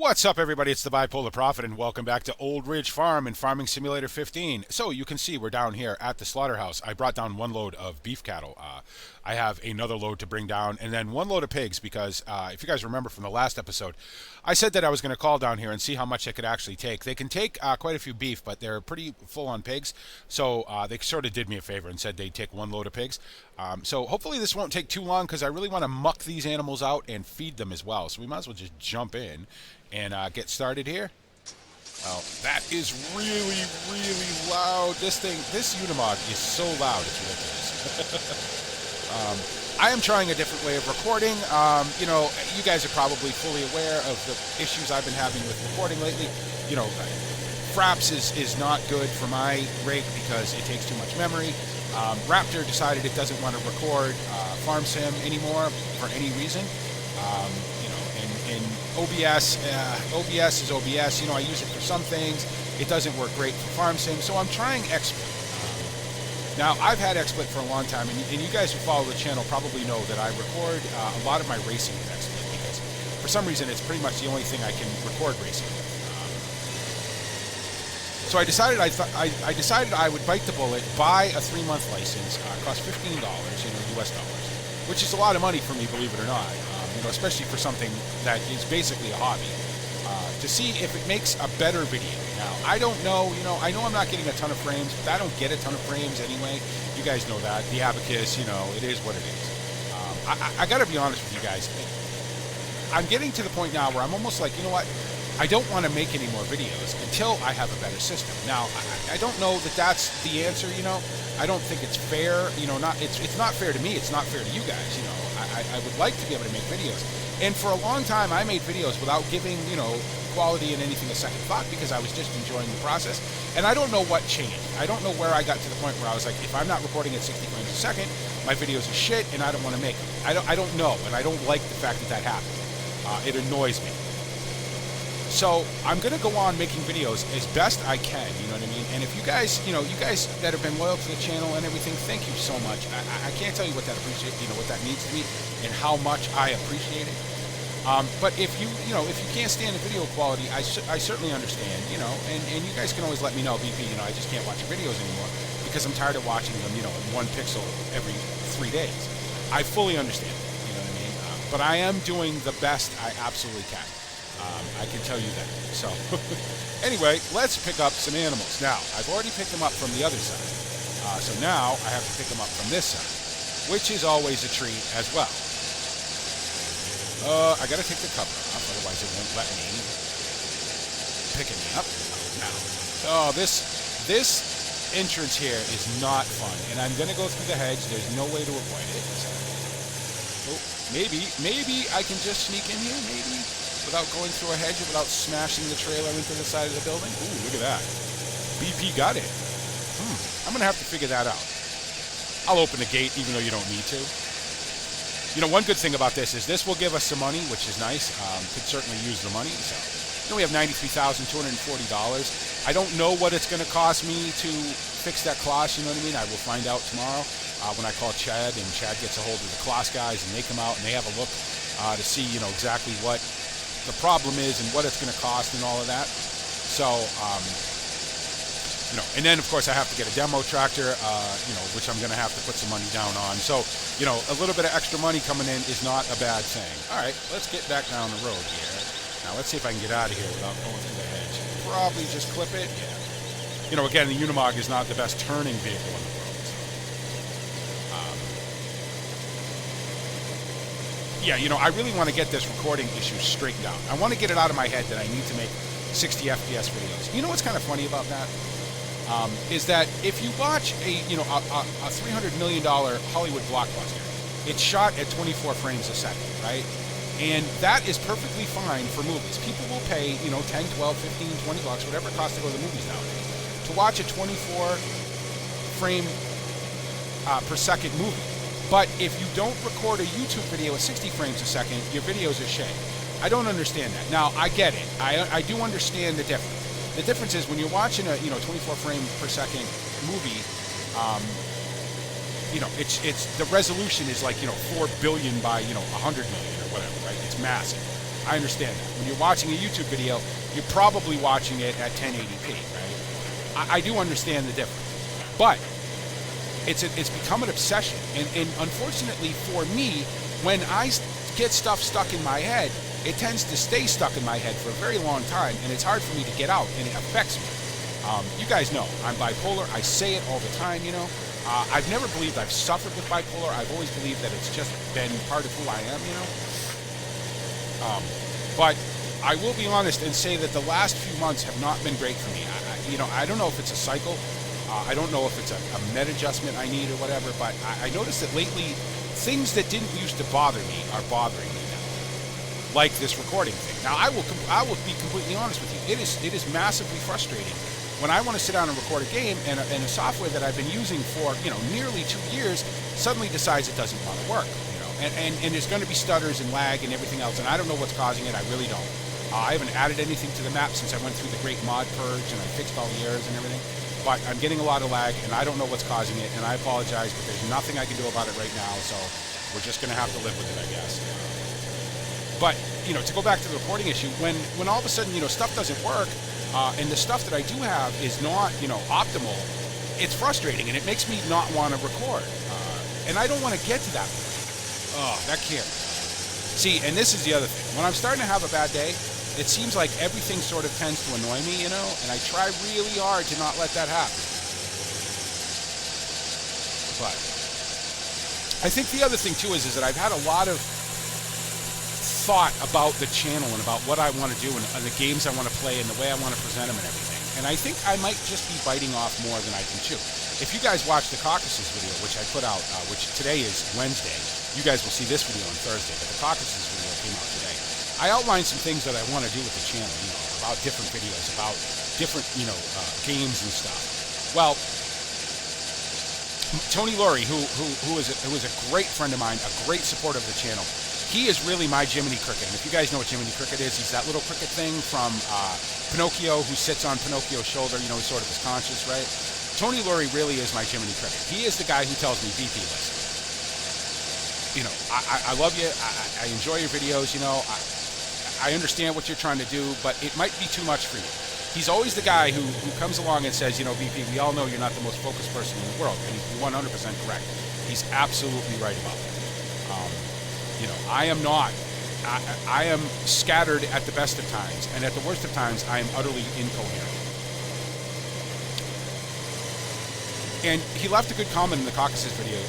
What's up, everybody? It's the Bipolar Prophet, and welcome back to Old Ridge Farm and Farming Simulator 15. So you can see we're down here at the slaughterhouse. I brought down one load of beef cattle. I have another load to bring down, and then one load of pigs because if you guys remember from the last episode, I said that I was going to call down here and see how much they could actually take. They can take quite a few beef, but they're pretty full on pigs, so they sort of did me a favor and said they'd take one load of pigs. So hopefully this won't take too long because I really want to muck these animals out and feed them as well. So we might as well just jump in and get started here. Well, that is really, really loud. This Unimog is so loud, it's ridiculous. I am trying a different way of recording. You guys are probably fully aware of the issues I've been having with recording lately. Fraps is not good for my rig because it takes too much memory. Raptor decided it doesn't want to record Farm Sim anymore for any reason. And OBS is OBS. I use it for some things. It doesn't work great for Farm Sim, so I'm trying XSplit. Now, I've had XSplit for a long time, and you guys who follow the channel probably know that I record a lot of my racing with XSplit because for some reason it's pretty much the only thing I can record racing with. So I decided I would bite the bullet, buy a 3-month license. It costs $15, US dollars, which is a lot of money for me, believe it or not. Especially for something that is basically a hobby, to see if it makes a better video. Now, I don't know, I know I'm not getting a ton of frames, but I don't get a ton of frames anyway. You guys know that. The Abacus, it is what it is. I gotta be honest with you guys. I'm getting to the point now where I'm almost like, you know what? I don't want to make any more videos until I have a better system. Now, I don't know that that's the answer, I don't think it's fair, it's not fair to me, it's not fair to you guys, I would like to be able to make videos. And for a long time, I made videos without giving, quality and anything a second thought because I was just enjoying the process. And I don't know what changed. I don't know where I got to the point where I was like, if I'm not recording at 60 frames a second, my videos are shit and I don't want to make them. I don't know, and I don't like the fact that happened. It annoys me. So I'm going to go on making videos as best I can, you know what I mean? And if you guys, you guys that have been loyal to the channel and everything, thank you so much. I can't tell you what that what that means to me and how much I appreciate it. But if you can't stand the video quality, I certainly understand, and you guys can always let me know, BP, I just can't watch your videos anymore because I'm tired of watching them, in 1 pixel every 3 days. I fully understand, you know what I mean? But I am doing the best I absolutely can. I can tell you that. So, anyway, let's pick up some animals. Now, I've already picked them up from the other side. So now I have to pick them up from this side, which is always a treat as well. I gotta take the cover off, otherwise it won't let me pick it up. Now, this entrance here is not fun, and I'm gonna go through the hedge. There's no way to avoid it. Oh, maybe I can just sneak in here, maybe, without going through a hedge or without smashing the trailer into the side of the building. Ooh, look at that. BP got it. I'm gonna have to figure that out. I'll open the gate even though you don't need to. One good thing about this is this will give us some money, which is nice. Could certainly use the money. So, we have $93,240. I don't know what it's going to cost me to fix that cloth, you know what I mean? I will find out tomorrow when I call Chad, and Chad gets a hold of the cloth guys, and they come out and they have a look to see, exactly what the problem is and what it's going to cost and all of that. So, and then, of course, I have to get a demo tractor, which I'm going to have to put some money down on. So, a little bit of extra money coming in is not a bad thing. All right, let's get back down the road here. Now, let's see if I can get out of here without going through the hedge. Probably just clip it. Yeah. Again, the Unimog is not the best turning vehicle on the road. I really want to get this recording issue straightened out. I want to get it out of my head that I need to make 60 FPS videos. You know what's kind of funny about that? Is that if you watch a $300 million Hollywood blockbuster, it's shot at 24 frames a second, right? And that is perfectly fine for movies. People will pay, 10, 12, 15, 20 bucks, whatever it costs to go to the movies nowadays, to watch a 24 frame per second movie. But if you don't record a YouTube video at 60 frames a second, your videos are shit. I don't understand that. Now, I get it. I do understand the difference. The difference is when you're watching a 24 frame per second movie, it's the resolution is like 4 billion by 100 million or whatever, right? It's massive. I understand that. When you're watching a YouTube video, you're probably watching it at 1080p, right? I do understand the difference. But it's become an obsession. And unfortunately for me, when I get stuff stuck in my head, it tends to stay stuck in my head for a very long time, and it's hard for me to get out, and it affects me. You guys know, I'm bipolar. I say it all the time, you know. I've never believed I've suffered with bipolar. I've always believed that it's just been part of who I am, you know. But I will be honest and say that the last few months have not been great for me. I don't know if it's a cycle. I don't know if it's a med adjustment I need or whatever, but I noticed that lately, things that didn't used to bother me are bothering me now. Like this recording thing. Now, I will be completely honest with you. It is massively frustrating when I want to sit down and record a game and a software that I've been using for, you know, nearly 2 years suddenly decides it doesn't want to work, you know, and there's going to be stutters and lag and everything else, and I don't know what's causing it. I really don't. I haven't added anything to the map since I went through the great mod purge and I fixed all the errors and everything, but I'm getting a lot of lag and I don't know what's causing it, and I apologize, but there's nothing I can do about it right now, so we're just going to have to live with it, I guess. But, you know, to go back to the recording issue, when all of a sudden, you know, stuff doesn't work, and the stuff that I do have is not, you know, optimal, it's frustrating, and it makes me not want to record. And I don't want to get to that point. Oh, that can't. See, and this is the other thing. When I'm starting to have a bad day, it seems like everything sort of tends to annoy me, you know, and I try really hard to not let that happen. But I think the other thing, too, is that I've had a lot of thought about the channel and about what I want to do and the games I want to play and the way I want to present them and everything. And I think I might just be biting off more than I can chew. If you guys watch the Caucasus video, which I put out, which today is Wednesday, you guys will see this video on Thursday, but the Caucasus video came out today. I outlined some things that I want to do with the channel, you know, about different videos, about different, you know, games and stuff. Well, Tony Laurie, who is a great friend of mine, a great supporter of the channel, he is really my Jiminy Cricket. And if you guys know what Jiminy Cricket is, he's that little cricket thing from Pinocchio who sits on Pinocchio's shoulder. You know, he's sort of his conscience, right? Tony Laurie really is my Jiminy Cricket. He is the guy who tells me, BP, listen, you know, I love you. I enjoy your videos. You know, I understand what you're trying to do, but it might be too much for you. He's always the guy who comes along and says, you know, BP, we all know you're not the most focused person in the world. And he's 100% correct. He's absolutely right about that. You know, I am not. I am scattered at the best of times, and at the worst of times, I am utterly incoherent. And he left a good comment in the Caucasus video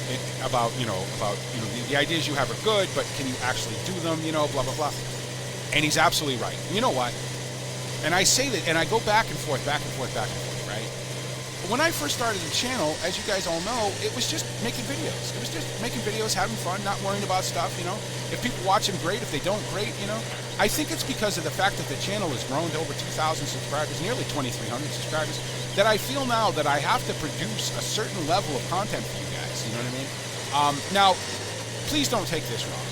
about the ideas you have are good, but can you actually do them? You know, blah blah blah. And he's absolutely right. You know what? And I say that, and I go back and forth, right? When I first started the channel, as you guys all know, it was just making videos. It was just making videos, having fun, not worrying about stuff, you know. If people watch them, great. If they don't, great, you know. I think it's because of the fact that the channel has grown to over 2,000 subscribers, nearly 2,300 subscribers, that I feel now that I have to produce a certain level of content for you guys, you know what I mean? Now, please don't take this wrong,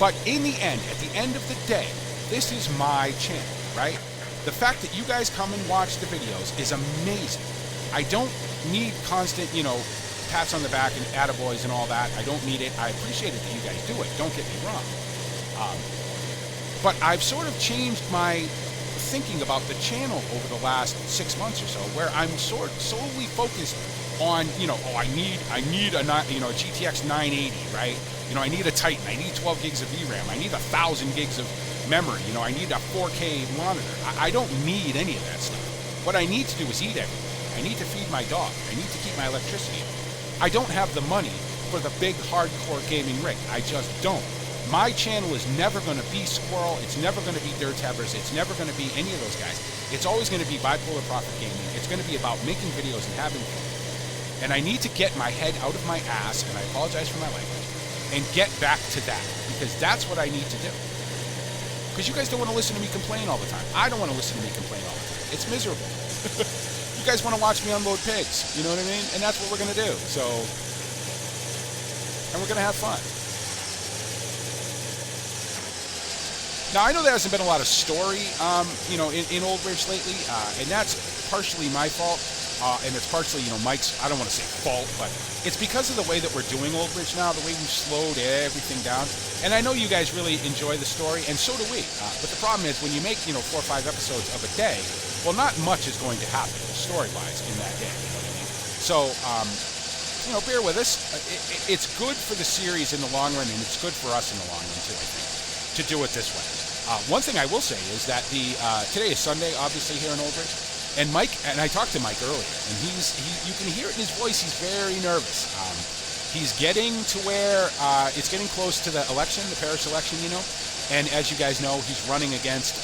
but in the end, at the end of the day, this is my channel, right? The fact that you guys come and watch the videos is amazing. I don't need constant, you know, pats on the back and attaboys and all that. I don't need it. I appreciate it that you guys do it. Don't get me wrong. But I've sort of changed my thinking about the channel over the last 6 months or so, where I'm solely focused on, you know, oh, I need a GTX 980, right? You know, I need a Titan. I need 12 gigs of VRAM. I need 1,000 gigs of memory. You know, I need a 4K monitor. I don't need any of that stuff. What I need to do is eat everything. I need to feed my dog. I need to keep my electricity. I don't have the money for the big hardcore gaming rig. I just don't. My channel is never going to be Squirrel. It's never going to be Dirt Tabbers. It's never going to be any of those guys. It's always going to be Bipolar Profit Gaming. It's going to be about making videos and having fun. And I need to get my head out of my ass, and I apologize for my language, and get back to that, because that's what I need to do. Because you guys don't want to listen to me complain all the time. I don't want to listen to me complain all the time. It's miserable. You guys want to watch me unload pigs, you know what I mean? And that's what we're going to do. So, and we're going to have fun. Now, I know there hasn't been a lot of story, in Old Ridge lately, and that's partially my fault, and it's partially, Mike's, I don't want to say fault, but it's because of the way that we're doing Old Ridge now, the way we've slowed everything down. And I know you guys really enjoy the story, and so do we. But the problem is when you make, 4 or 5 episodes of a day, well, not much is going to happen story-wise in that day. You know what I mean? So, bear with us. It's good for the series in the long run, and it's good for us in the long run, too, I think, to do it this way. One thing I will say is that today is Sunday, obviously, here in Old Ridge. And Mike, and I talked to Mike earlier, and you can hear it in his voice, he's very nervous. He's getting to where it's getting close to the election, the parish election, and as you guys know, he's running against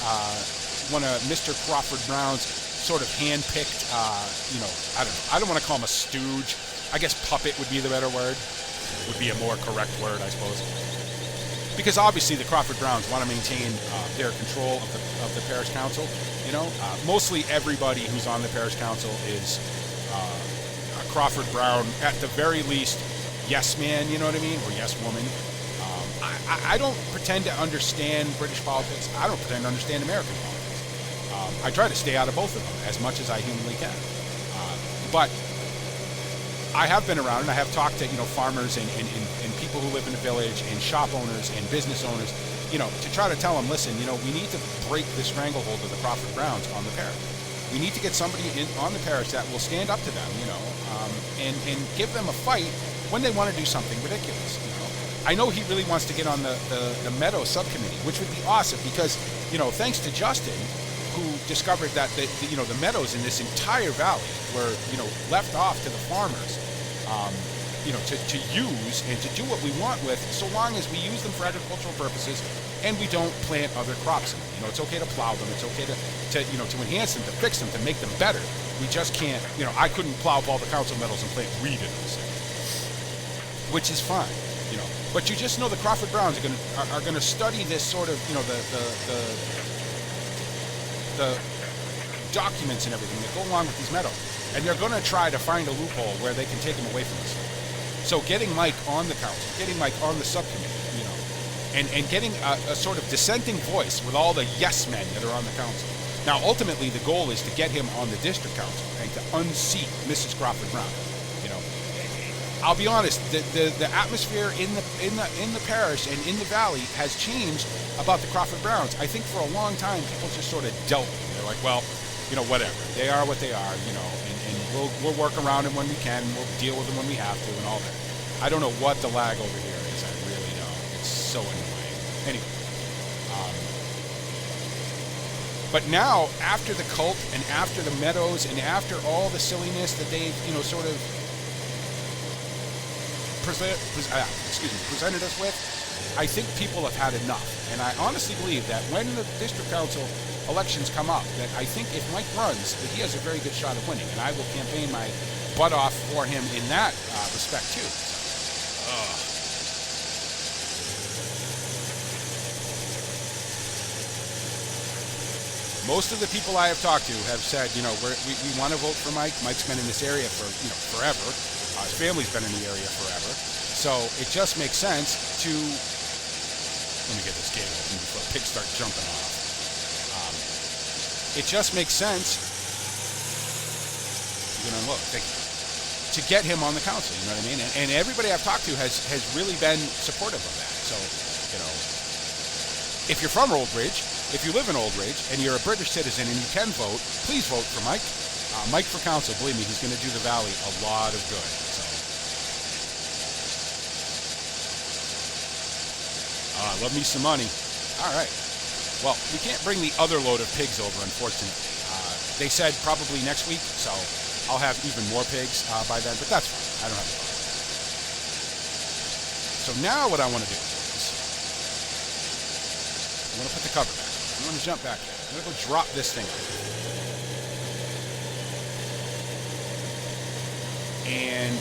one of Mr. Crawford Brown's sort of hand-picked, I don't want to call him a stooge. I guess puppet would be the better word, would be a more correct word, I suppose. Because obviously the Crawford Browns want to maintain their control of the parish council. Mostly everybody who's on the parish council is a Crawford Brown, at the very least, yes man, you know what I mean, or yes woman. I don't pretend to understand British politics. I don't pretend to understand American politics. I try to stay out of both of them as much as I humanly can. But I have been around, and I have talked to farmers and people who live in the village, and shop owners and business owners, to try to tell them, listen, we need to break the stranglehold of the Crawford Browns on the parish. We need to get somebody on the parish that will stand up to them, and give them a fight when they want to do something ridiculous. I know he really wants to get on the Meadow subcommittee, which would be awesome because, thanks to Justin, who discovered that the meadows in this entire valley were, left off to the farmers, to use and to do what we want with, so long as we use them for agricultural purposes and we don't plant other crops in them. It's okay to plow them. It's okay to enhance them, to fix them, to make them better. We just can't, I couldn't plow up all the council meadows and plant wheat in them, which is fine, But you just know the Crawford Browns are gonna study this sort of, the documents and everything that go along with these meadows, and they're going to try to find a loophole where they can take them away from us. So getting Mike on the council, getting Mike on the subcommittee, and getting a sort of dissenting voice with all the yes men that are on the council. Now, ultimately, the goal is to get him on the district council and to unseat Mrs. Crawford Brown. I'll be honest, the atmosphere in the parish and in the valley has changed about the Crawford Browns. I think for a long time people just sort of dealt with them. They're like, well, whatever. They are what they are, and we'll work around them when we can. We'll deal with them when we have to, and all that. I don't know what the lag over here is. I really don't. It's so annoying. Anyway. But now, after the cult and after the meadows and after all the silliness that they've, sort of presented us with, I think people have had enough. And I honestly believe that when the district council elections come up, that I think if Mike runs, that he has a very good shot of winning. And I will campaign my butt off for him in that respect too. Most of the people I have talked to have said, we want to vote for Mike. Mike's been in this area for, forever. His family's been in the area forever. So it just makes sense to, let me get this gate open before pigs start jumping off. It just makes sense, you can unload, thank you, to get him on the council, you know what I mean? And everybody I've talked to has really been supportive of that. So, if you're from Old Ridge, if you live in Old Ridge and you're a British citizen and you can vote, please vote for Mike. Mike for council, believe me, he's going to do the valley a lot of good. So, love me some money. All right. Well, we can't bring the other load of pigs over, unfortunately. They said probably next week, so I'll have even more pigs by then, but that's fine. I don't have a problem. So now what I want to do is I want to put the cover back. I'm going to jump back there. I'm going to go drop this thing off. And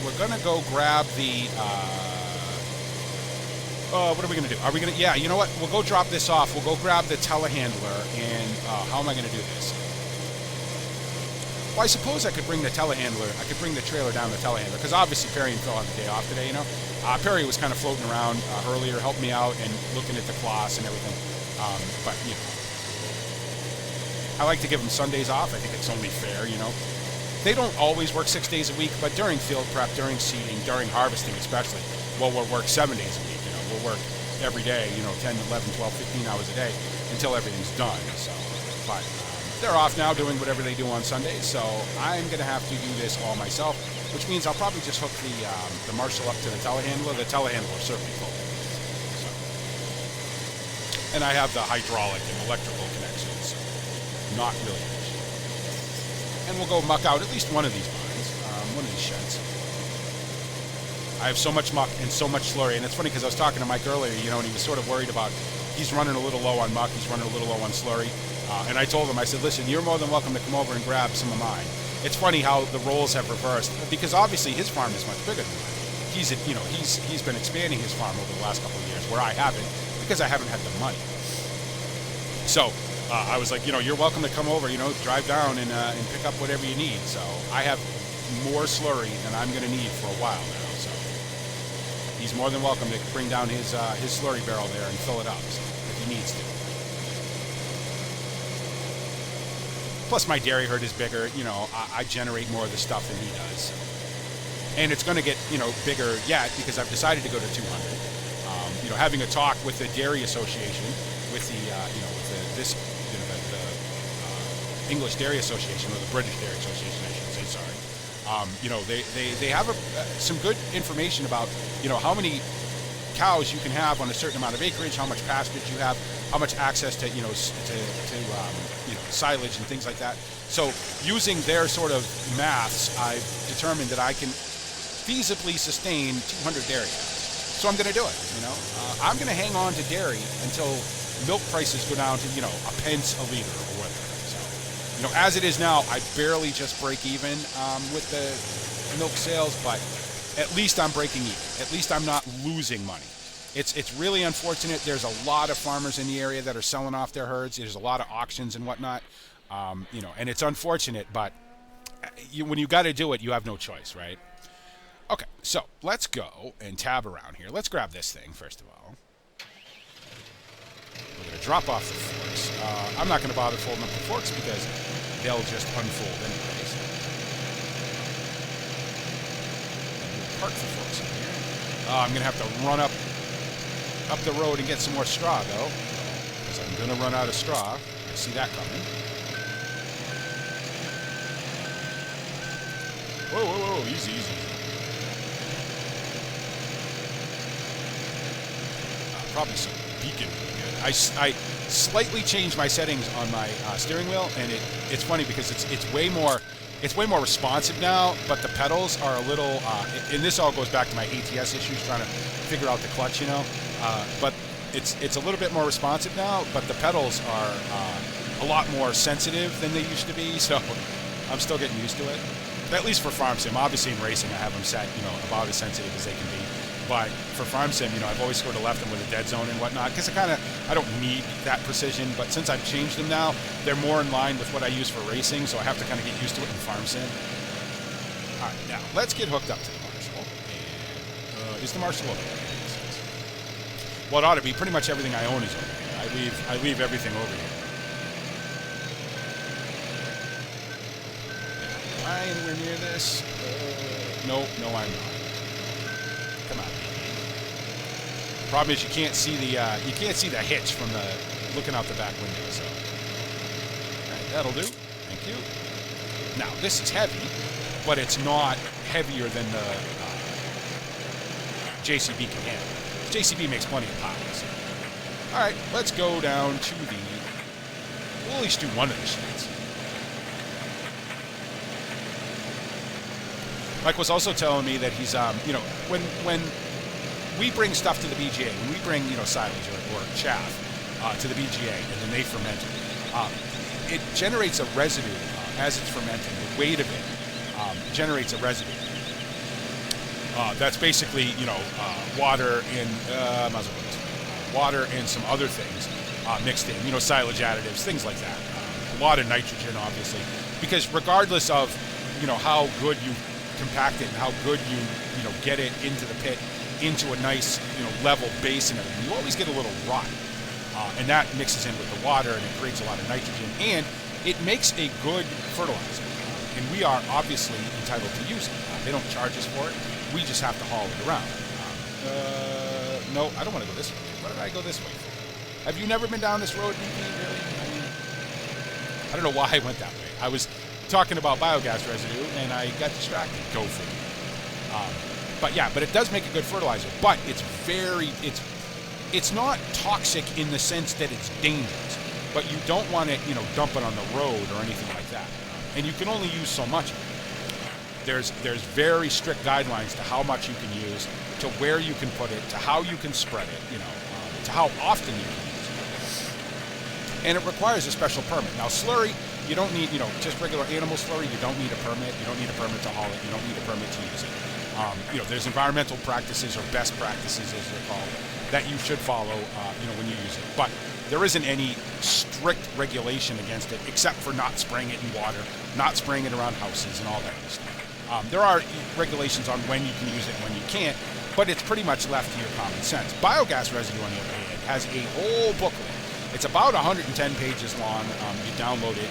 we're going to go grab the, what are we going to do? Are we going to, yeah, you know what? We'll go drop this off. We'll go grab the telehandler, and how am I going to do this? Well, I suppose I could bring the telehandler, I could bring the trailer down the telehandler, because obviously Perry and Phil have the day off today, Perry was kind of floating around earlier, helping me out and looking at the cloths and everything. But, you know, I like to give them Sundays off. I think it's only fair, you know. They don't always work 6 days a week, but during field prep, during seeding, during harvesting especially, well, we'll work 7 days a week. You know, we'll work every day, you know, 10, 11, 12, 15 hours a day until everything's done. So, but they're off now doing whatever they do on Sundays, so I'm going to have to do this all myself, which means I'll probably just hook the Marshall up to the telehandler. The telehandler will serve me full. So. And I have the hydraulic and electrical connections, so not really an issue. And we'll go muck out at least one of these mines, one of these sheds. I have so much muck and so much slurry, and it's funny because I was talking to Mike earlier, you know, and he was sort of worried about, he's running a little low on muck, he's running a little low on slurry, and I told him, I said, listen, you're more than welcome to come over and grab some of mine. It's funny how the roles have reversed, because obviously his farm is much bigger than mine. He's been expanding his farm over the last couple of years, where I haven't, because I haven't had the money. So I was like, you know, you're welcome to come over, you know, drive down and pick up whatever you need. So I have more slurry than I'm going to need for a while now. So he's more than welcome to bring down his slurry barrel there and fill it up if he needs to. Plus my dairy herd is bigger. You know, I generate more of the stuff than he does. And it's going to get, you know, bigger yet because I've decided to go to 200. You know, having a talk with the Dairy Association, with the, you know, with the English Dairy Association, or the British Dairy Association, I should say, sorry. You know, they have some good information about, you know, how many cows you can have on a certain amount of acreage, how much pasturage you have, how much access to, you know, you know, silage and things like that. So using their sort of maths, I've determined that I can feasibly sustain 200 dairy cows. So I'm going to do it, you know. I'm going to hang on to dairy until milk prices go down to, you know, a pence a liter or whatever. So, you know, as it is now, I barely just break even with the milk sales, but at least I'm breaking even. At least I'm not losing money. It's really unfortunate. There's a lot of farmers in the area that are selling off their herds. There's a lot of auctions and whatnot, you know, and it's unfortunate, but when you got to do it, you have no choice, right? Okay, so let's go and tab around here. Let's grab this thing, first of all. We're going to drop off the forks. I'm not going to bother folding up the forks because they'll just unfold anyways. We'll park the forks in here. I'm going to have to run up the road and get some more straw, though, because I'm going to run out of straw. I see that coming. Whoa, whoa, whoa, easy, easy. Probably some beacon. I slightly changed my settings on my steering wheel, and it's funny because it's way more responsive now, but the pedals are a little and this all goes back to my ATS issues trying to figure out the clutch, you know, but it's a little bit more responsive now, but the pedals are a lot more sensitive than they used to be, so I'm still getting used to it, at least for farm sim. Obviously in racing I have them set, you know, about as sensitive as they can be. But for farm sim, you know, I've always sort of left them with a dead zone and whatnot because I don't need that precision. But since I've changed them now, they're more in line with what I use for racing, so I have to kind of get used to it in farm sim. All right, now let's get hooked up to the Marshall. And, is the Marshall over here? Well, it ought to be. Pretty much everything I own is over here. I leave everything over here. Am I anywhere near this? No, I'm not. Come on. Problem is you can't see the hitch from looking out the back window. So, all right, that'll do. Thank you. Now this is heavy, but it's not heavier than the JCB can handle. JCB makes plenty of power. So. All right, let's go down to the. We'll at least do one of the sheds. Mike was also telling me that he's, you know, when we bring stuff to the BGA, when we bring, you know, silage or chaff to the BGA and then they ferment it, it generates a residue as it's fermenting. The weight of it generates a residue. That's basically, you know, water and water and some other things mixed in, you know, silage additives, things like that. A lot of nitrogen, obviously, because regardless of, you know, how good you compact it and how good you get it into the pit, into a nice, you know, level base and everything, you always get a little rot. And that mixes in with the water, and it creates a lot of nitrogen, and it makes a good fertilizer. And we are obviously entitled to use it. They don't charge us for it. We just have to haul it around. No, I don't want to go this way. Why did I go this way for? Have you never been down this road, BP, really? I don't know why I went that way. I was talking about biogas residue, and I got distracted. Go for it. But yeah, but it does make a good fertilizer. But it's not toxic in the sense that it's dangerous. But you don't want to, dump it on the road or anything like that. And you can only use so much of it. There's very strict guidelines to how much you can use, to where you can put it, to how you can spread it, to how often you can use it. And it requires a special permit. Now, slurry, you don't need, just regular animal slurry, you don't need a permit. You don't need a permit to haul it. You don't need a permit to use it. There's environmental practices or best practices, as they're called, that you should follow, when you use it. But there isn't any strict regulation against it, except for not spraying it in water, not spraying it around houses, and all that kind of stuff. There are regulations on when you can use it and when you can't, but it's pretty much left to your common sense. Biogas residue, on the other hand, has a whole booklet. It's about 110 pages long. You download it,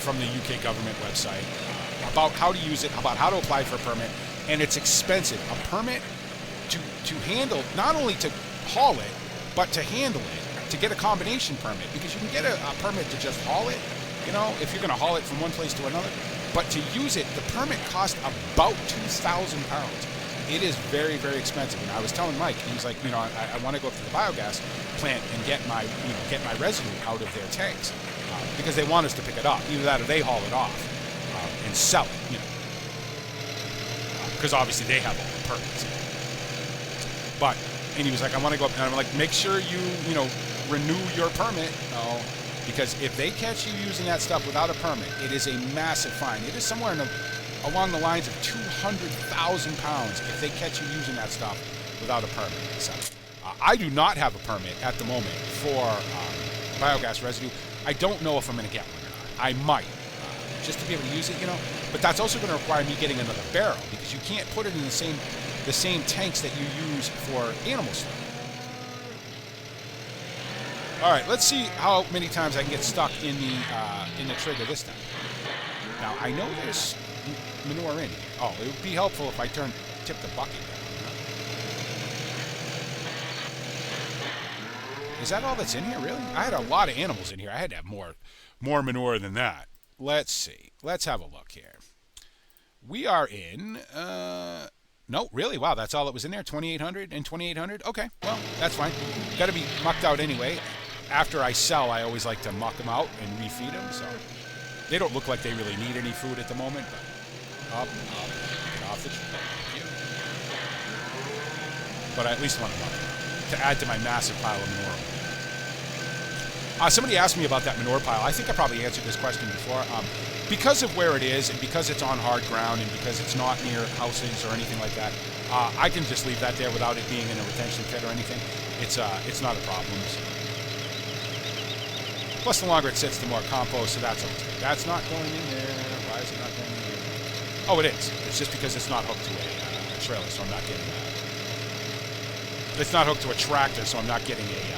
from the UK government website, about how to use it, about how to apply for a permit, and it's expensive. A permit to handle, not only to haul it, but to handle it, to get a combination permit, because you can get a permit to just haul it, if you're going to haul it from one place to another. But to use it, the permit costs about £2,000. It is very, very expensive. And I was telling Mike, he was like, I want to go up to the biogas plant and get my residue out of their tanks because they want us to pick it up. Either that or they haul it off and sell it, because obviously they have all the permits. And he was like, I want to go up, and I'm like, make sure you, renew your permit. Because if they catch you using that stuff without a permit, it is a massive fine. It is somewhere along the lines of £200,000 if they catch you using that stuff without a permit. So, I do not have a permit at the moment for biogas residue. I don't know if I'm going to get one or not. I might, just to be able to use it, But that's also going to require me getting another barrel, because you can't put it in the same tanks that you use for animal slurry. All right, let's see how many times I can get stuck in the trigger this time. Now, I know there's manure in here. Oh, it would be helpful if I tip the bucket down. Is that all that's in here, really? I had a lot of animals in here. I had to have more manure than that. Let's see. Let's have a look here. We are in... No, really? Wow, that's all that was in there? 2,800 and 2,800? Okay, well, that's fine. Got to be mucked out anyway. After I sell, I always like to muck them out and refeed them, so they don't look like they really need any food at the moment, but up, get off the tree. But I at least want to muck them out to add to my massive pile of manure. Somebody asked me about that manure pile. I think I probably answered this question before. Because of where it is, and because it's on hard ground, and because it's not near houses or anything like that, I can just leave that there without it being in a retention pit or anything. It's not a problem. Plus, the longer it sits, the more compost, so that's okay. That's not going in there. Why is it not going in there? Oh, it is. It's just because it's not hooked to a trailer, so I'm not getting that. It's not hooked to a tractor, so I'm not getting a...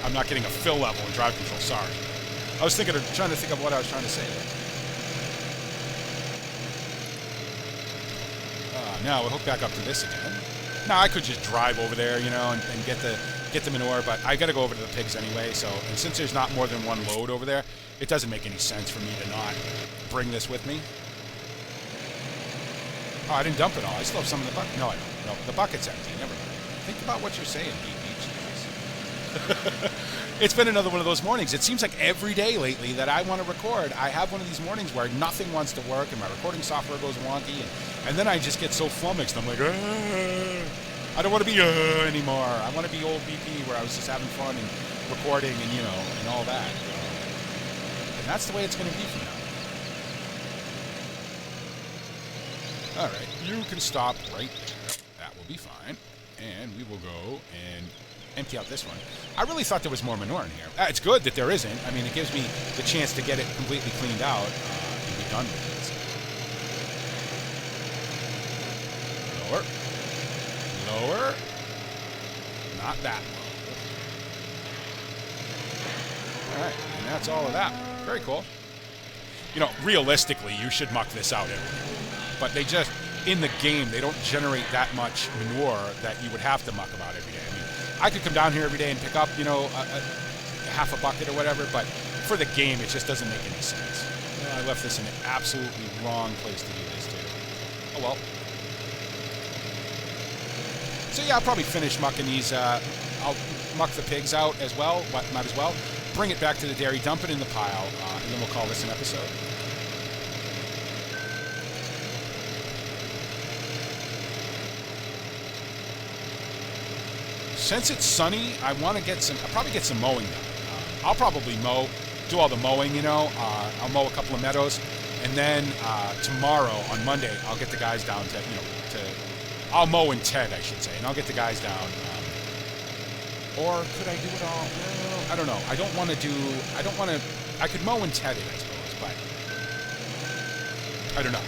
I'm not getting a fill level in drive control, sorry. I was trying to think of what I was trying to say there. Now we'll hook back up to this again. Now I could just drive over there, and get the manure, but I got to go over to the pigs anyway, and since there's not more than one load over there, it doesn't make any sense for me to not bring this with me. Oh, I didn't dump it all. I still have some in the bucket. No, I don't. No, the bucket's empty. Never mind. Think about what you're saying, BP. It's been another one of those mornings. It seems like every day lately that I want to record, I have one of these mornings where nothing wants to work and my recording software goes wonky, and then I just get so flummoxed. I'm like, I don't want to be anymore. I want to be old BP where I was just having fun and recording and and all that. And that's the way it's going to be from now. All right, you can stop right there. That will be fine, and we will go and empty out this one. I really thought there was more manure in here. It's good that there isn't. I mean, it gives me the chance to get it completely cleaned out and be done with Lower. Lower. Not that low. All right, and that's all of that. Very cool. You know, realistically, you should muck this out every day. But they just, in the game, they don't generate that much manure that you would have to muck about every day. I mean, I could come down here every day and pick up, you know, a half a bucket or whatever, but for the game, it just doesn't make any sense. You know, I left this in an absolutely wrong place to do this, too. Oh, well. So, yeah, I'll probably finish mucking these. I'll muck the pigs out as well. Might as well. Bring it back to the dairy, dump it in the pile, and then we'll call this an episode. Since it's sunny, I want to get some. I'll probably get some mowing done. I'll probably do all the mowing. You know, I'll mow a couple of meadows, and then tomorrow on Monday, I'll get the guys down to I'll mow in Ted, I should say, and I'll get the guys down. Or could I do it all? Well, I don't know. I don't want to. I could mow and ted it, I suppose, but I don't know.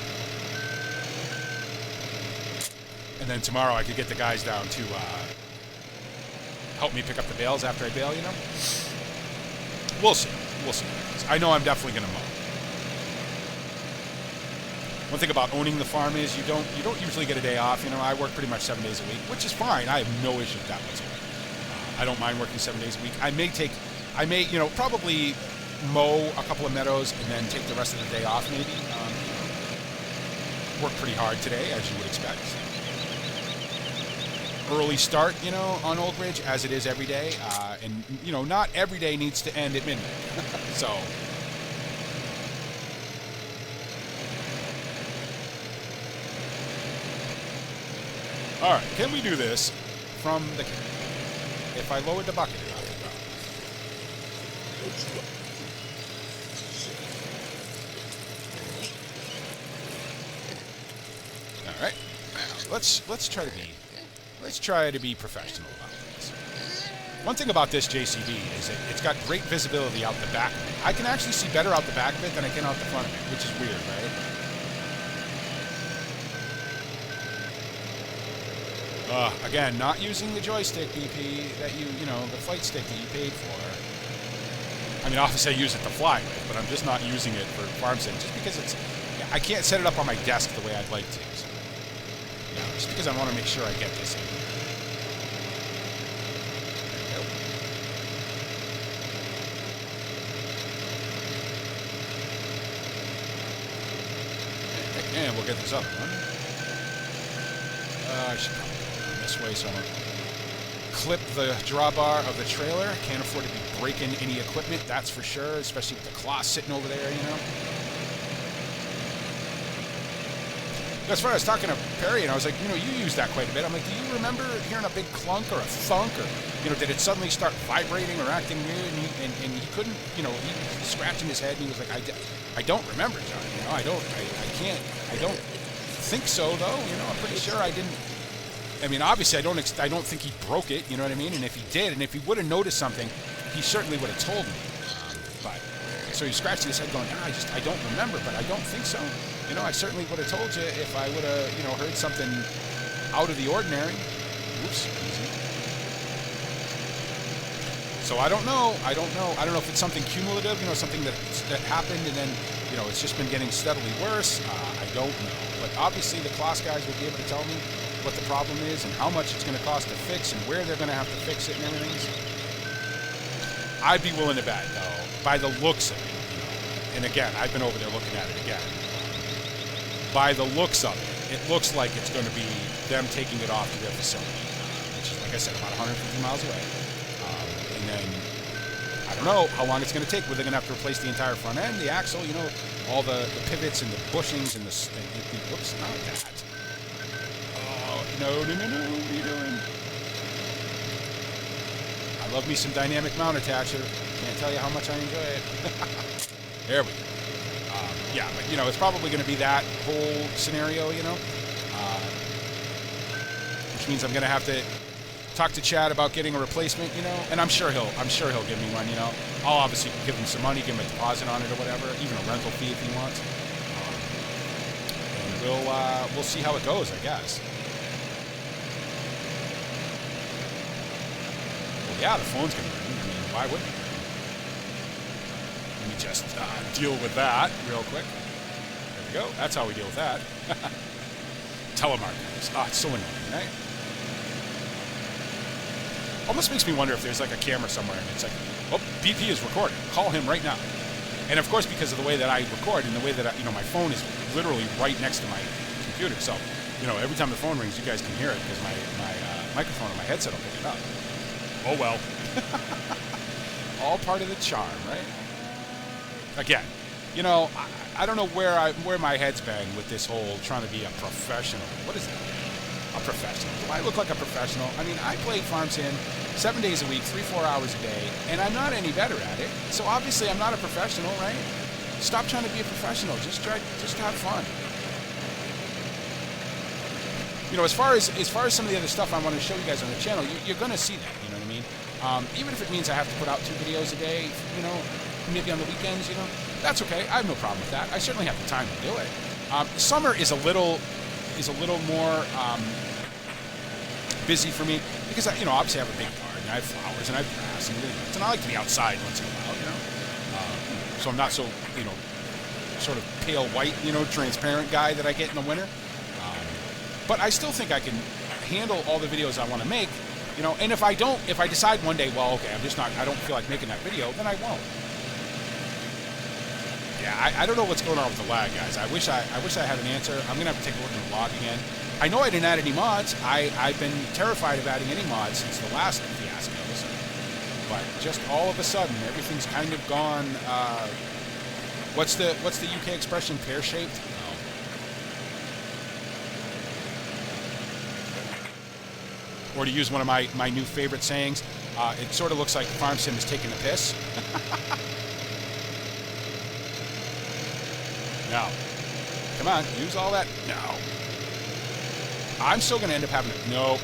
And then tomorrow I could get the guys down to help me pick up the bales after I bale, you know? We'll see. We'll see. I know I'm definitely going to mow. One thing about owning the farm is you don't usually get a day off. You know, I work pretty much 7 days a week, which is fine. I have no issue with that whatsoever. I don't mind working 7 days a week. I may, you know, probably mow a couple of meadows and then take the rest of the day off maybe. Worked pretty hard today, as you would expect. Early start, you know, on Old Ridge, as it is every day. And, you know, not every day needs to end at midnight. So, all right, can we do this from the camera? If I lowered the bucket enough, it goes. All right, now let's try to be professional about this. One thing about this JCB is that it's got great visibility out the back of it. I can actually see better out the back of it than I can out the front of it, which is weird, right? Again, not using the joystick BP that you know, the flight stick that you paid for. I mean, obviously I use it to fly with, but I'm just not using it for farm sim, just because I can't set it up on my desk the way I'd like to. So, you know, just because I want to make sure I get this in. And we'll get this up one. I should probably go this way so I don't clip the drawbar of the trailer. Can't afford to be breaking any equipment, that's for sure, especially with the cloth sitting over there, you know. That's why I was talking to Perry, and I was like, you know, you use that quite a bit. I'm like, do you remember hearing a big clunk or a thunk, or, you know, did it suddenly start vibrating or acting weird? And he couldn't, you know, he was scratching his head, and he was like, I don't remember, John. You know, I don't think so, though. You know, I'm pretty sure I didn't. I mean, obviously, I don't think he broke it. You know what I mean? And if he did, and if he would have noticed something, he certainly would have told me. But so he's scratching his head, going, I don't remember, but I don't think so. You know, I certainly would have told you if I would have, you know, heard something out of the ordinary. Oops, easy. So I don't know. I don't know if it's something cumulative, you know, something that happened and then, you know, it's just been getting steadily worse. I don't know. But obviously the class guys will be able to tell me what the problem is and how much it's going to cost to fix and where they're going to have to fix it and everything. So I'd be willing to bet, though, by the looks of it, you know, and again, I've been over there looking at it again. By the looks of it, it looks like it's going to be them taking it off to their facility, which is, like I said, about 150 miles away. And then, I don't know how long it's going to take. Where they're going to have to replace the entire front end, the axle, you know, all the pivots and the bushings and the whoops, not that. Oh, no, what are you doing? I love me some dynamic mount attacher. Can't tell you how much I enjoy it. There we go. Yeah, but, you know, it's probably going to be that whole scenario, you know, which means I'm going to have to talk to Chad about getting a replacement, you know, and I'm sure he'll give me one, you know. I'll obviously give him some money, give him a deposit on it or whatever, even a rental fee if he wants. And we'll see how it goes, I guess. yeah, the phone's going to ring. I mean, why wouldn't it? Let me just deal with that real quick. There we go. That's how we deal with that. Telemarketers. It's so annoying, right? Almost makes me wonder if there's like a camera somewhere and it's like, oh, BP is recording. Call him right now. And of course, because of the way that I record and the way that my phone is literally right next to my computer. So, every time the phone rings, you guys can hear it because my microphone on my headset will pick it up. Oh well. All part of the charm, right? Again, I don't know where my head's been with this whole trying to be a professional. What is that? A professional. Do I look like a professional? I mean, I play Farm Sim 7 days a week, 3-4 hours a day, and I'm not any better at it. So obviously, I'm not a professional, right? Stop trying to be a professional. Just have fun. As far as some of the other stuff I want to show you guys on the channel, you're going to see that. You know what I mean? Even if it means I have to put out 2 videos a day, maybe on the weekends, that's okay. I have no problem with that. I certainly have the time to do it. Summer is a little more busy for me because obviously I have a big garden, I have flowers and I have grass and I like to be outside once in a while, so I'm not so sort of pale white, transparent guy that I get in the winter. But I still think I can handle all the videos I want to make, and if I decide one day, well, okay, I don't feel like making that video, then I won't. Yeah, I don't know what's going on with the lag, guys. I wish I had an answer. I'm gonna have to take a look at the log again. I know I didn't add any mods. I've been terrified of adding any mods since the last fiascos, but just all of a sudden everything's kind of gone. What's the UK expression? Pear-shaped? No. Or to use one of my new favorite sayings, it sort of looks like Farm Sim is taking a piss. No. Come on, use all that. No. I'm still going to end up having it. No.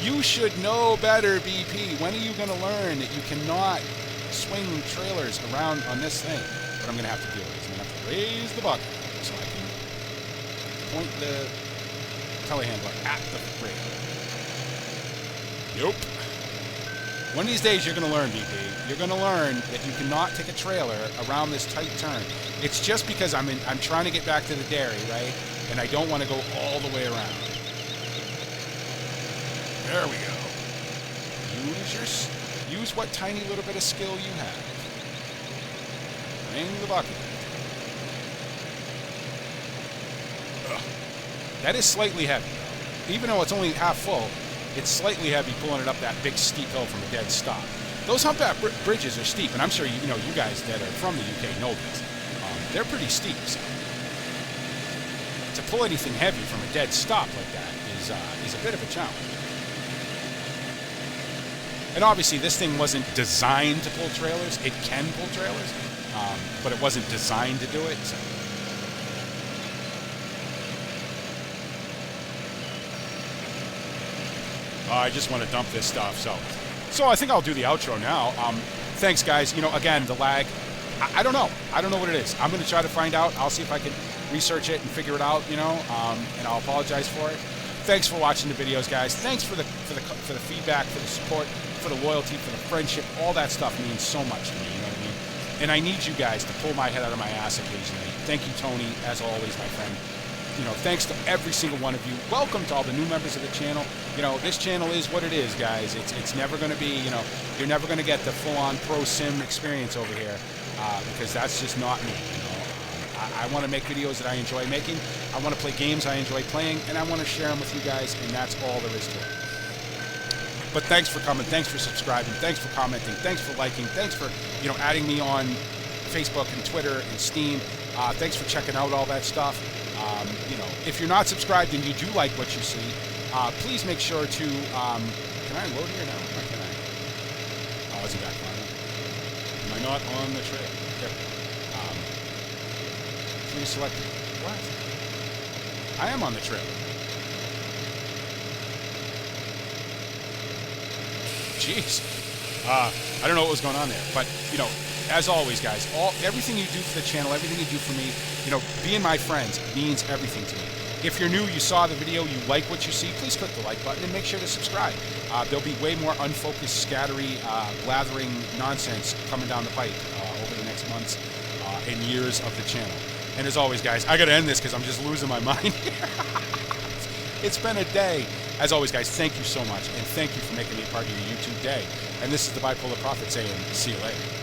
You should know better, BP. When are you going to learn that you cannot swing trailers around on this thing? What I'm going to have to do is I'm going to have to raise the bucket so I can point the telehandler at the rig. Nope. One of these days you're going to learn, BP. You're going to learn that you cannot take a trailer around this tight turn. It's just because I'm trying to get back to the dairy, right? And I don't want to go all the way around. There we go. Use what tiny little bit of skill you have. Bring the bucket. Ugh. That is slightly heavy, though. Even though it's only half full, it's slightly heavy pulling it up that big steep hill from a dead stop. Those humpback bridges are steep, and I'm sure you guys that are from the UK know this. They're pretty steep. So to pull anything heavy from a dead stop like that is a bit of a challenge. And obviously, this thing wasn't designed to pull trailers. It can pull trailers, but it wasn't designed to do it. So. I just want to dump this stuff. So I think I'll do the outro now. Thanks, guys. Again, the lag. I don't know. I don't know what it is. I'm going to try to find out. I'll see if I can research it and figure it out. And I'll apologize for it. Thanks for watching the videos, guys. Thanks for the feedback, for the support, for the loyalty, for the friendship. All that stuff means so much to me. You know what I mean? And I need you guys to pull my head out of my ass occasionally. Thank you, Tony, as always, my friend. Thanks to every single one of you. Welcome to all the new members of the channel. This channel is what it is, guys. It's never going to be, you're never going to get the full-on pro sim experience over here because that's just not me. I want to make videos that I enjoy making. I want to play games I enjoy playing, and I want to share them with you guys, and that's all there is to it. But thanks for coming. Thanks for subscribing. Thanks for commenting. Thanks for liking. Thanks for, adding me on Facebook and Twitter and Steam. Thanks for checking out all that stuff. If you're not subscribed and you do like what you see, please make sure to, can I load here now? Or can I? Oh, is it back on? Am I not on the trail? There. Please select, what? I am on the trail. Jeez. I don't know what was going on there, but, as always, guys, everything you do for the channel, everything you do for me, being my friends means everything to me. If you're new, you saw the video, you like what you see, please click the like button and make sure to subscribe. There'll be way more unfocused, scattery, blathering nonsense coming down the pipe over the next months and years of the channel. And as always, guys, I gotta end this because I'm just losing my mind here. It's been a day. As always, guys, thank you so much, and thank you for making me part of your YouTube day. And this is the Bipolar Prophet saying, see you later.